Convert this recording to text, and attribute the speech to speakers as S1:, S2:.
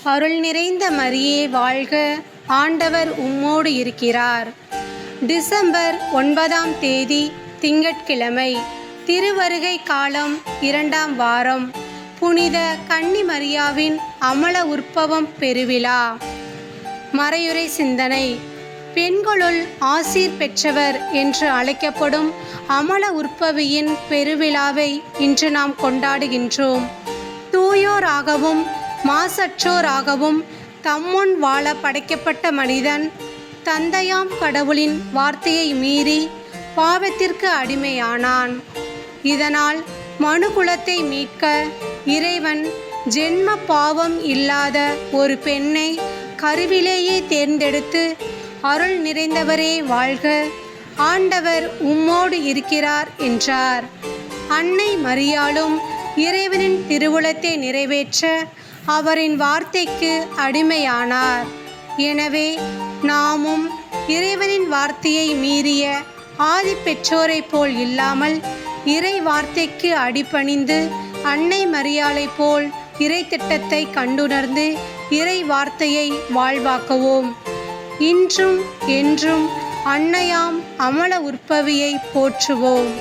S1: அருள் நிறைந்த மரியே வாழ்க, ஆண்டவர் உம்மோடு இருக்கிறார். டிசம்பர் 9ஆம் தேதி திங்கட்கிழமை, திருவருகை காலம் 2ஆம் வாரம், புனித கன்னி மரியாவின் அமல உற்பவம் பெருவிழா. மறையுரை சிந்தனை. பெண்களுள் ஆசீர் பெற்றவர் என்று அழைக்கப்படும் அமல உற்பவியின் பெருவிழாவை இன்று நாம் கொண்டாடுகின்றோம். தூயோராகவும் மாசற்றோராகவும் தம்முன் வாழ படைக்கப்பட்ட மனிதன் தந்தையாம் கடவுளின் வார்த்தையை மீறி பாவத்திற்கு அடிமையானான். இதனால் மனுக்குலத்தை மீட்க இறைவன் ஜென்ம பாவம் இல்லாத ஒரு பெண்ணை கருவிலேயே தேர்ந்தெடுத்து, அருள் நிறைந்தவரே வாழ்க, ஆண்டவர் உம்மோடு இருக்கிறார் என்றார். அன்னை மரியாளும் இறைவனின் திருவுளத்தை நிறைவேற்ற அவரின் வார்த்தைக்கு அடிமையானார். எனவே நாமும் இறைவனின் வார்த்தையை மீறிய ஆதி பெற்றோரைப் போல் இல்லாமல் இறை வார்த்தைக்கு அடிபணிந்து அன்னை மரியாளை போல் இறை திட்டத்தை கண்டுணர்ந்து இறை வார்த்தையை வாழ்வாக்குவோம். இன்றும் என்றும் அன்னையாம் அமல உற்பவியை போற்றுவோம்.